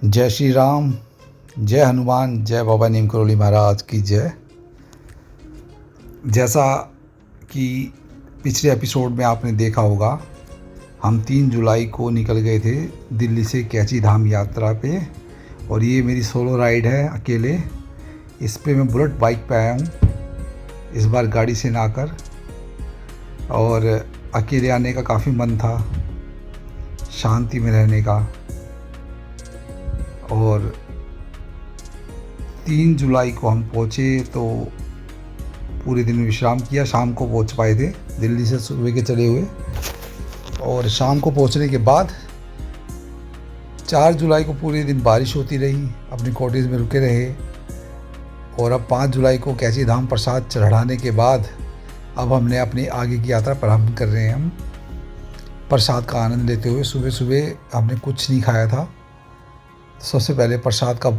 जय श्री राम, जय हनुमान, जय बाबा नीम करोली महाराज की जय। जैसा कि पिछले एपिसोड में आपने देखा होगा, हम 3 जुलाई को निकल गए थे दिल्ली से कैची धाम यात्रा पे। और ये मेरी सोलो राइड है, अकेले। इस पे मैं बुलेट बाइक पे आया हूँ, इस बार गाड़ी से ना कर। और अकेले आने का काफ़ी मन था, शांति में रहने का। और 3 जुलाई को हम पहुँचे तो पूरे दिन विश्राम किया। शाम को पहुँच पाए थे दिल्ली से सुबह के चले हुए। और शाम को पहुँचने के बाद 4 जुलाई को पूरे दिन बारिश होती रही, अपने कॉटेज में रुके रहे। और अब 5 जुलाई को कैची धाम प्रसाद चढ़ाने के बाद अब हमने अपनी आगे की यात्रा प्रारंभ कर रहे हैं। हम प्रसाद का आनंद लेते हुए सुबह सुबह हमने कुछ नहीं खाया था। सबसे पहले प्रसाद का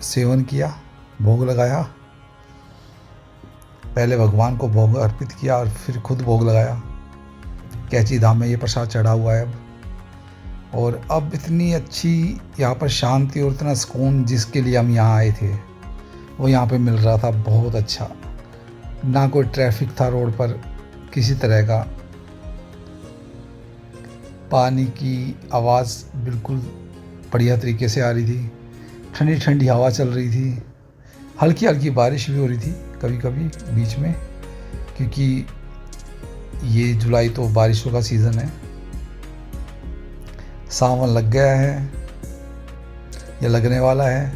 सेवन किया, भोग लगाया। पहले भगवान को भोग अर्पित किया और फिर खुद भोग लगाया। कैची धाम में ये प्रसाद चढ़ा हुआ है अब। और अब इतनी अच्छी यहाँ पर शांति और इतना सुकून जिसके लिए हम यहाँ आए थे वो यहाँ पे मिल रहा था। बहुत अच्छा, ना कोई ट्रैफिक था रोड पर किसी तरह का। पानी की आवाज़ बिल्कुल बढ़िया तरीके से आ रही थी। ठंडी ठंडी हवा चल रही थी। हल्की हल्की बारिश भी हो रही थी कभी कभी बीच में, क्योंकि ये जुलाई तो बारिशों का सीज़न है। सावन लग गया है या लगने वाला है।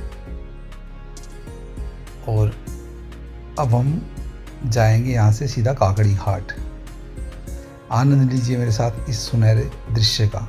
और अब हम जाएंगे यहाँ से सीधा काकड़ी घाट। आनंद लीजिए मेरे साथ इस सुनहरे दृश्य का।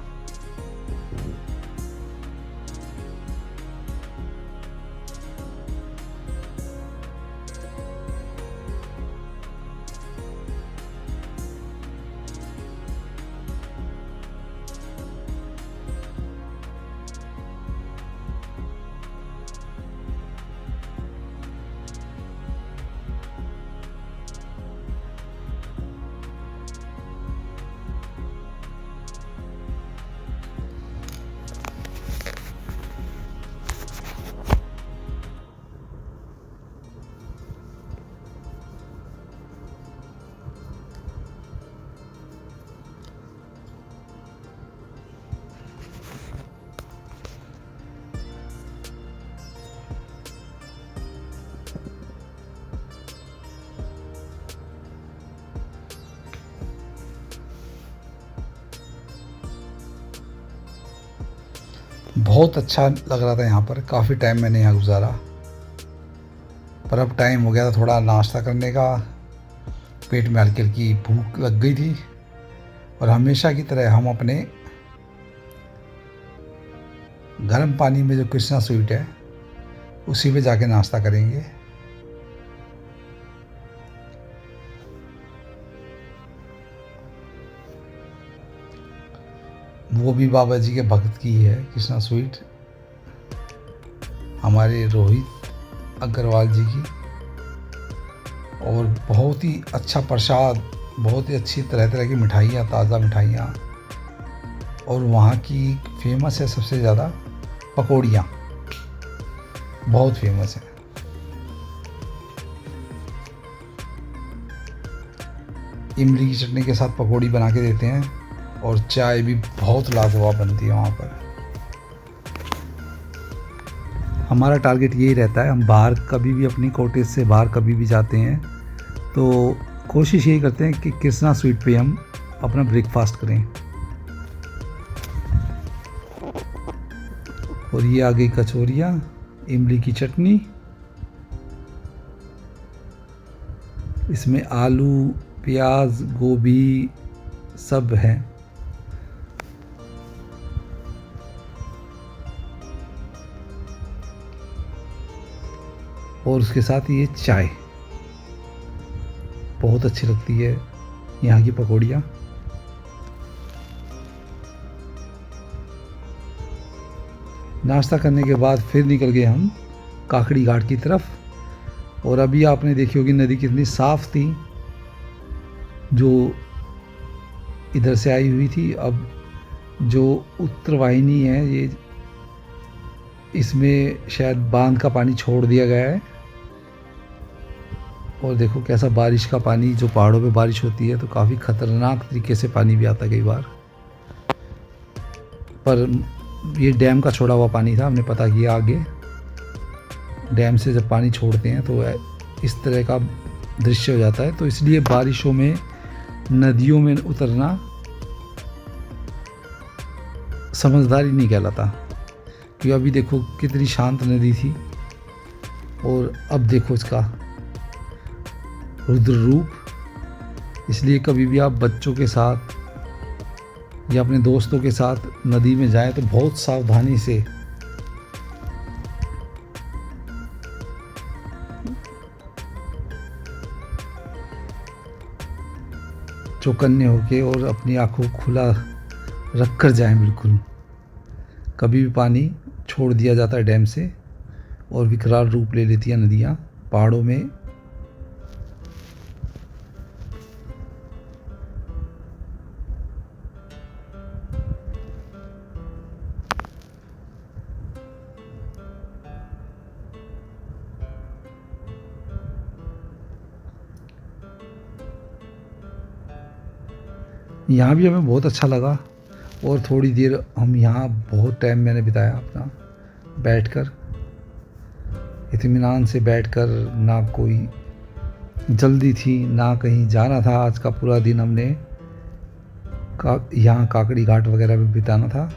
बहुत अच्छा लग रहा था यहाँ पर। काफ़ी टाइम मैंने यहाँ गुजारा, पर अब टाइम हो गया था थोड़ा नाश्ता करने का। पेट में हल्की हल्की भूख लग गई थी। और हमेशा की तरह हम अपने गर्म पानी में जो कृष्णा स्वीट है उसी पे जाके नाश्ता करेंगे। वो भी बाबा जी के भक्त की है कृष्णा स्वीट, हमारे रोहित अग्रवाल जी की। और बहुत ही अच्छा प्रसाद, बहुत ही अच्छी तरह तरह की मिठाइयाँ, ताज़ा मिठाइयाँ। और वहाँ की फेमस है सबसे ज़्यादा पकौड़ियाँ, बहुत फेमस है। इमली की चटनी के साथ पकौड़ी बना के देते हैं। और चाय भी बहुत लाजवाब बनती है वहाँ पर। हमारा टारगेट यही रहता है, हम बाहर कभी भी अपनी कॉटेज से बाहर कभी भी जाते हैं तो कोशिश यही करते हैं कि कृष्णा स्वीट पे हम अपना ब्रेकफास्ट करें। और ये आ गई कचौरियाँ, इमली की चटनी, इसमें आलू, प्याज, गोभी सब है। और उसके साथ ये चाय बहुत अच्छी लगती है यहाँ की पकौड़ियाँ। नाश्ता करने के बाद फिर निकल गए हम काकड़ी घाट की तरफ। और अभी आपने देखी होगी नदी कितनी साफ़ थी जो इधर से आई हुई थी। अब जो उत्तरवाहिनी है ये इसमें शायद बांध का पानी छोड़ दिया गया है। और देखो कैसा बारिश का पानी, जो पहाड़ों पे बारिश होती है तो काफ़ी ख़तरनाक तरीके से पानी भी आता है कई बार। पर ये डैम का छोड़ा हुआ पानी था, हमने पता किया आगे। डैम से जब पानी छोड़ते हैं तो इस तरह का दृश्य हो जाता है। तो इसलिए बारिशों में नदियों में उतरना समझदारी नहीं कहलाता। क्योंकि अभी देखो कितनी शांत नदी थी और अब देखो इसका रुद्र रूप। इसलिए कभी भी आप बच्चों के साथ या अपने दोस्तों के साथ नदी में जाएं तो बहुत सावधानी से चौकन्ने होके और अपनी आंखों को खुला रख कर जाएं। बिल्कुल कभी भी पानी छोड़ दिया जाता है डैम से और विकराल रूप ले लेती हैं नदियाँ पहाड़ों में। यहाँ भी हमें बहुत अच्छा लगा और थोड़ी देर हम यहाँ बहुत टाइम मैंने बिताया अपना बैठकर, इत्मीनान से बैठकर। ना कोई जल्दी थी ना कहीं जाना था। आज का पूरा दिन हमने यहाँ काकड़ी घाट वगैरह में बिताना था।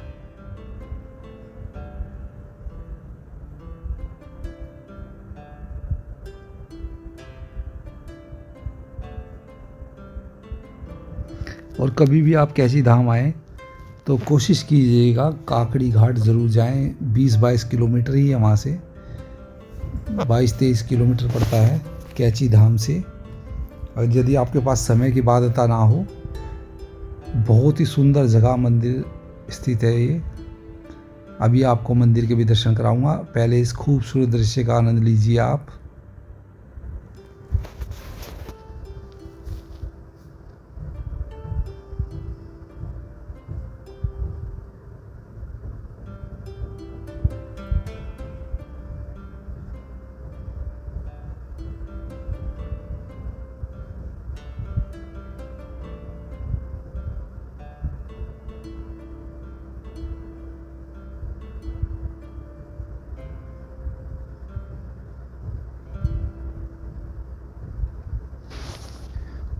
और कभी भी आप कैची धाम आएँ तो कोशिश कीजिएगा काकड़ी घाट ज़रूर जाएं। 20-22 किलोमीटर ही है वहाँ से, 22-23 किलोमीटर पड़ता है कैची धाम से। और यदि आपके पास समय की बाध्यता ना हो, बहुत ही सुंदर जगह मंदिर स्थित है ये। अभी आपको मंदिर के भी दर्शन कराऊंगा, पहले इस खूबसूरत दृश्य का आनंद लीजिए आप।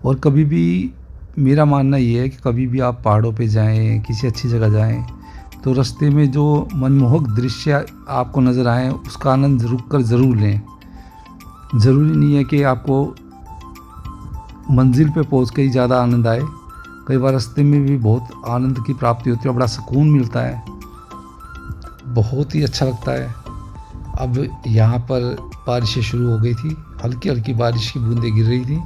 और कभी भी मेरा मानना ये है कि कभी भी आप पहाड़ों पे जाएं, किसी अच्छी जगह जाएं, तो रास्ते में जो मनमोहक दृश्य आपको नज़र आए उसका आनंद रुक कर ज़रूर लें। ज़रूरी नहीं है कि आपको मंजिल पे पहुंच के ही ज़्यादा आनंद आए। कई बार रास्ते में भी बहुत आनंद की प्राप्ति होती है, बड़ा सुकून मिलता है, बहुत ही अच्छा लगता है। अब यहाँ पर बारिशें शुरू हो गई थी, हल्की हल्की बारिश की बूंदें गिर रही थी।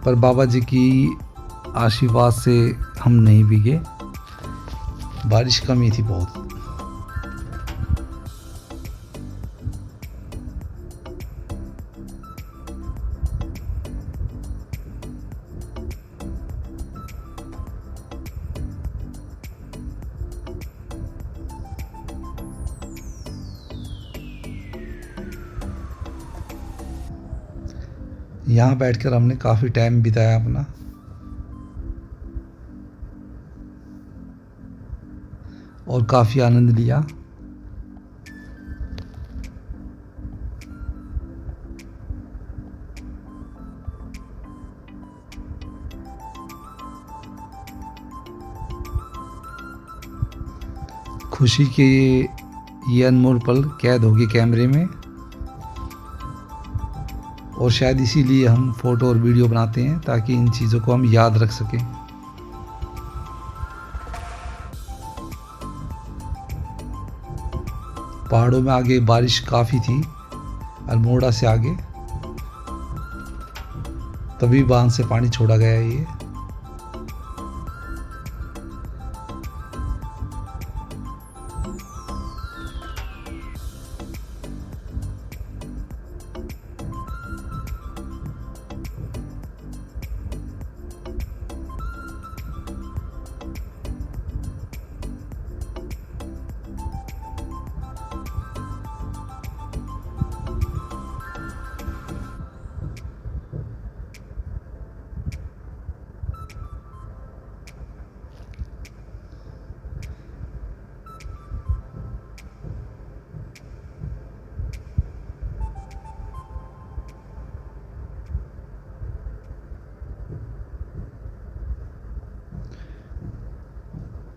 पर बाबा जी की आशीर्वाद से हम नहीं भीगे, बारिश कमी थी बहुत। यहाँ बैठकर हमने काफ़ी टाइम बिताया अपना। और काफ़ी आनंद लिया। खुशी के ये अनमोल पल कैद होगी कैमरे में, और शायद इसीलिए हम फ़ोटो और वीडियो बनाते हैं ताकि इन चीज़ों को हम याद रख सकें। पहाड़ों में आगे बारिश काफ़ी थी, अल्मोड़ा से आगे, तभी बांध से पानी छोड़ा गया है ये।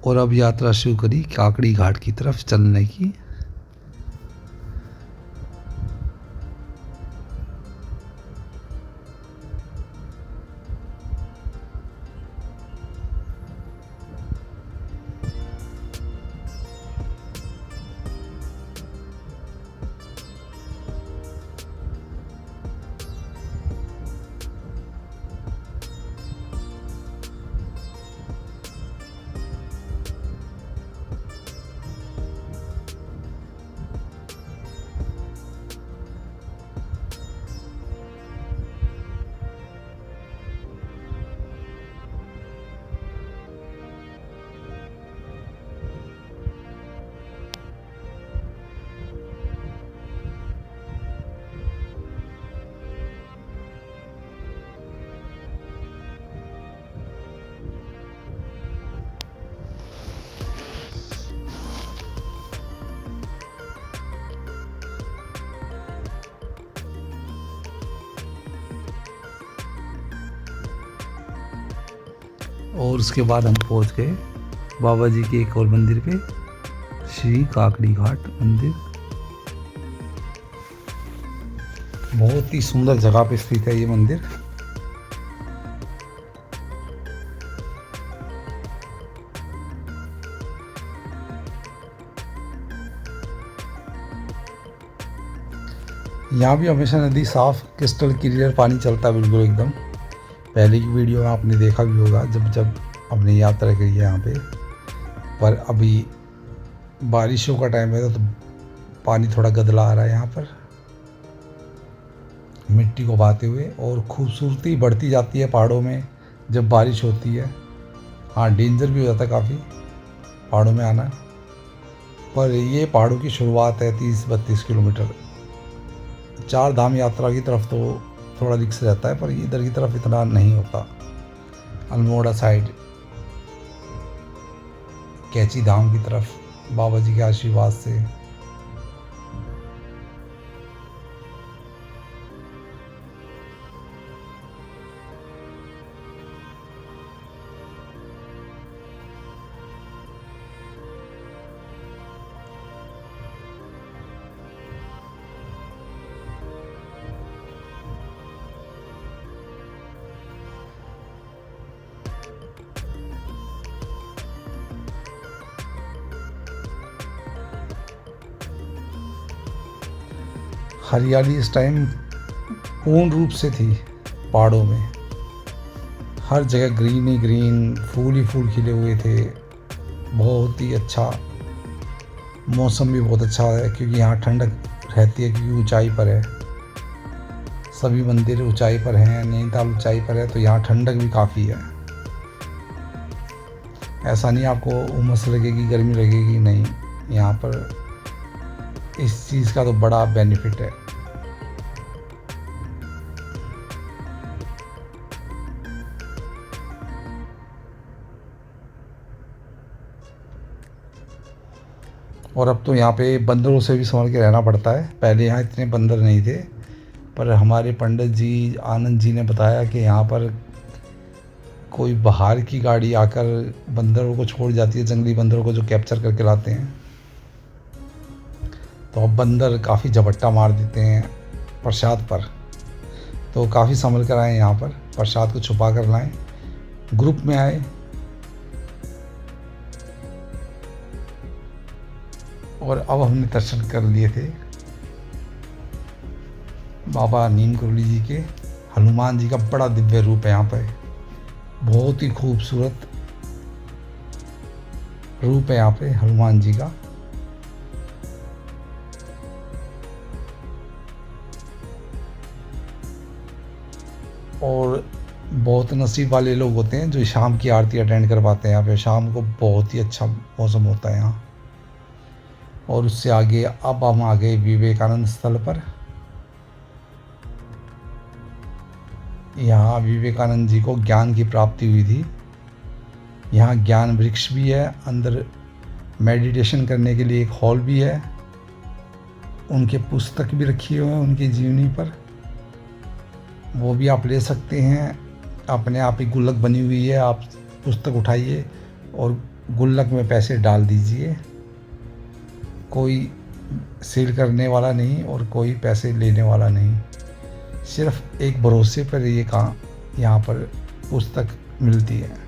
और अब यात्रा शुरू करी काकड़ी घाट की तरफ चलने की। और उसके बाद हम पहुंच गए बाबा जी के एक और मंदिर पे, श्री काकड़ी घाट मंदिर। बहुत ही सुंदर जगह पे स्थित है ये मंदिर। यहाँ भी हमेशा नदी साफ क्रिस्टल क्लियर पानी चलता है बिल्कुल एकदम। पहले की वीडियो में आपने देखा भी होगा जब हमने यात्रा करी है यहाँ पे। पर अभी बारिशों का टाइम है तो पानी थोड़ा गदला आ रहा है यहाँ पर मिट्टी को बहाते हुए, और खूबसूरती बढ़ती जाती है पहाड़ों में जब बारिश होती है। हाँ, डेंजर भी हो जाता है काफ़ी पहाड़ों में आना, पर ये पहाड़ों की शुरुआत है 30-32 किलोमीटर। 4 धाम यात्रा की तरफ तो थोड़ा रिस्क रहता है, पर इधर की तरफ इतना नहीं होता। अल्मोड़ा साइड कैची धाम की तरफ बाबा जी के आशीर्वाद से हरियाली इस टाइम पूर्ण रूप से थी पहाड़ों में। हर जगह ग्रीन ही ग्रीन, फूल ही फूल खिले हुए थे। बहुत ही अच्छा मौसम भी बहुत अच्छा है क्योंकि यहाँ ठंडक रहती है, क्योंकि ऊंचाई पर है। सभी मंदिर ऊंचाई पर हैं, नैनीताल ऊंचाई पर है, तो यहाँ ठंडक भी काफ़ी है। ऐसा नहीं आपको उमस लगेगी, गर्मी लगेगी, नहीं। यहाँ पर इस चीज़ का तो बड़ा बेनिफिट है। और अब तो यहाँ पे बंदरों से भी संभल के रहना पड़ता है। पहले यहाँ इतने बंदर नहीं थे, पर हमारे पंडित जी आनंद जी ने बताया कि यहाँ पर कोई बाहर की गाड़ी आकर बंदरों को छोड़ जाती है, जंगली बंदरों को जो कैप्चर करके लाते हैं। तो अब बंदर काफ़ी झपट्टा मार देते हैं प्रसाद पर, तो काफ़ी संभल कर आए यहाँ पर, प्रसाद को छुपा कर लाएं, ग्रुप में आए। और अब हमने दर्शन कर लिए थे बाबा नीम करोली जी के। हनुमान जी का बड़ा दिव्य रूप है यहाँ पर, बहुत ही खूबसूरत रूप है यहाँ पे हनुमान जी का। और बहुत नसीब वाले लोग होते हैं जो शाम की आरती अटेंड कर पाते हैं यहाँ पे। शाम को बहुत ही अच्छा मौसम होता है यहाँ। और उससे आगे अब हम आ गए विवेकानंद स्थल पर। यहाँ विवेकानंद जी को ज्ञान की प्राप्ति हुई थी। यहाँ ज्ञान वृक्ष भी है, अंदर मेडिटेशन करने के लिए एक हॉल भी है, उनके पुस्तक भी रखी हुए हैं उनकी जीवनी पर, वो भी आप ले सकते हैं। अपने आप ही गुल्लक बनी हुई है, आप पुस्तक उठाइए और गुल्लक में पैसे डाल दीजिए। कोई सेल करने वाला नहीं और कोई पैसे लेने वाला नहीं, सिर्फ एक भरोसे पर ये काम यहाँ पर पुस्तक मिलती है।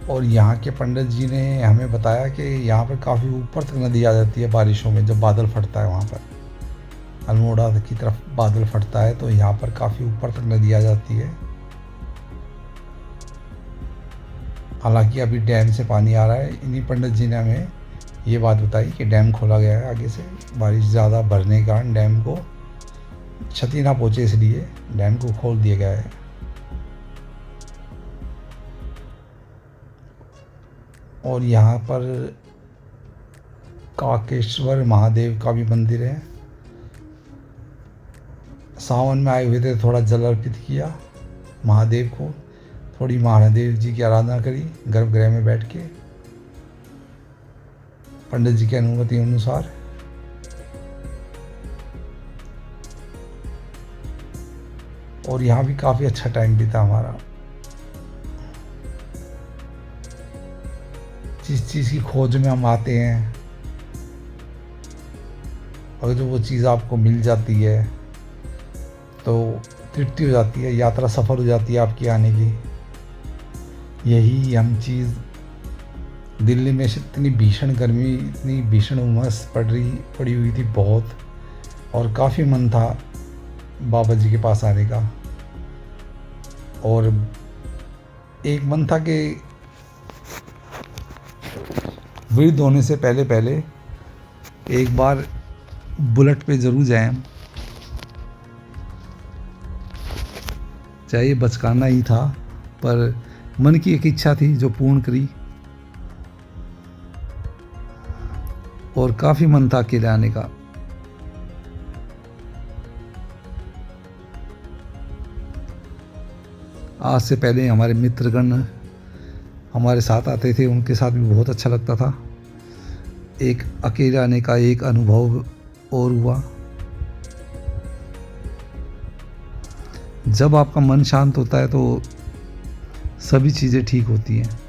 और यहाँ के पंडित जी ने हमें बताया कि यहाँ पर काफ़ी ऊपर तक नदी आ जाती है बारिशों में, जब बादल फटता है वहाँ पर अल्मोड़ा की तरफ बादल फटता है तो यहाँ पर काफ़ी ऊपर तक नदी आ जाती है। हालांकि अभी डैम से पानी आ रहा है। इन्हीं पंडित जी ने हमें ये बात बताई कि डैम खोला गया है आगे से, बारिश ज़्यादा बढ़ने के कारण डैम को क्षति ना पहुँचे इसलिए डैम को खोल दिया गया है। और यहाँ पर काकेश्वर महादेव का भी मंदिर है। सावन में आए हुए थे, थोड़ा जल अर्पित किया महादेव को, थोड़ी महादेव जी की आराधना करी गर्भगृह में बैठ के पंडित जी की अनुमति अनुसार। और यहाँ भी काफ़ी अच्छा टाइम बीता हमारा। जिस चीज़ की खोज में हम आते हैं, अगर जो वो चीज़ आपको मिल जाती है तो तृप्ति हो जाती है, यात्रा सफल हो जाती है आपकी आने की। यही हम चीज़ दिल्ली में से इतनी भीषण गर्मी, इतनी भीषण उमस पड़ी हुई थी बहुत, और काफ़ी मन था बाबा जी के पास आने का। और एक मन था कि वृद्ध होने से पहले पहले एक बार बुलेट पे ज़रूर जाएं हम। चाहे बचकाना ही था, पर मन की एक इच्छा थी जो पूर्ण करी। और काफ़ी मन था अकेले आने का। आज से पहले हमारे मित्रगण हमारे साथ आते थे, उनके साथ भी बहुत अच्छा लगता था। एक अकेले आने का एक अनुभव और हुआ। जब आपका मन शांत होता है तो सभी चीज़ें ठीक होती हैं।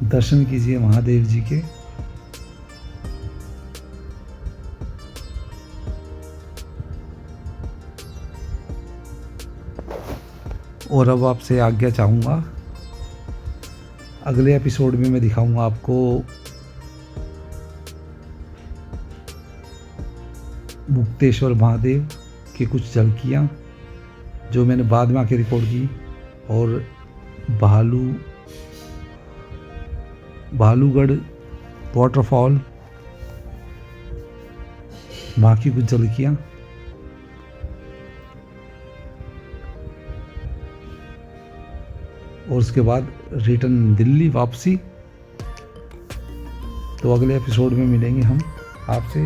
दर्शन कीजिए महादेव जी के। और अब आपसे आज्ञा चाहूँगा, अगले एपिसोड में मैं दिखाऊंगा आपको मुक्तेश्वर महादेव की कुछ झलकियाँ जो मैंने बाद में आके रिकॉर्ड की, और भालूगढ़ वाटरफॉल, वहाँ की कुछ झलकियाँ। और उसके बाद रिटर्न दिल्ली वापसी। तो अगले एपिसोड में मिलेंगे हम आपसे।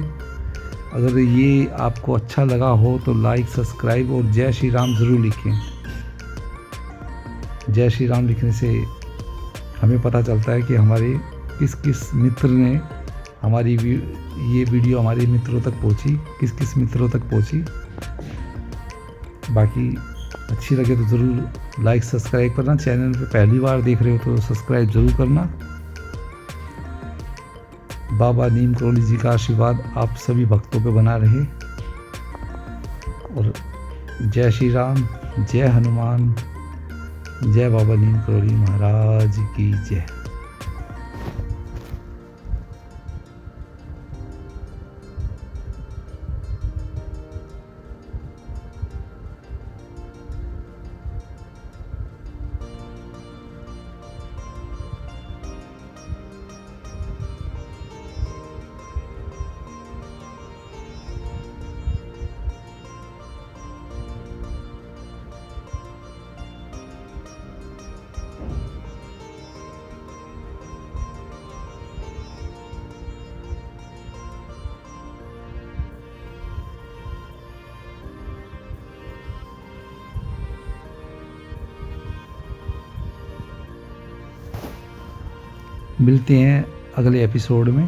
अगर ये आपको अच्छा लगा हो तो लाइक, सब्सक्राइब और जय श्री राम ज़रूर लिखें। जय श्री राम लिखने से हमें पता चलता है कि हमारे किस किस मित्र ने हमारी ये वीडियो हमारे मित्रों तक पहुंची, किस किस मित्रों तक पहुंची। बाकी अच्छी लगे तो ज़रूर लाइक सब्सक्राइब करना। चैनल पे पहली बार देख रहे हो तो सब्सक्राइब ज़रूर करना। बाबा नीम करोली जी का आशीर्वाद आप सभी भक्तों पे बना रहे। और जय श्री राम, जय हनुमान, जय बाबा नीम करोली महाराज की जय। मिलते हैं अगले एपिसोड में।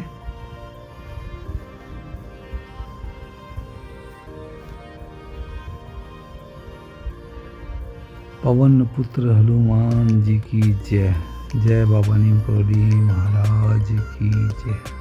पवन पुत्र हनुमान जी की जय। जय बाबा नीम करोली महाराज की जय।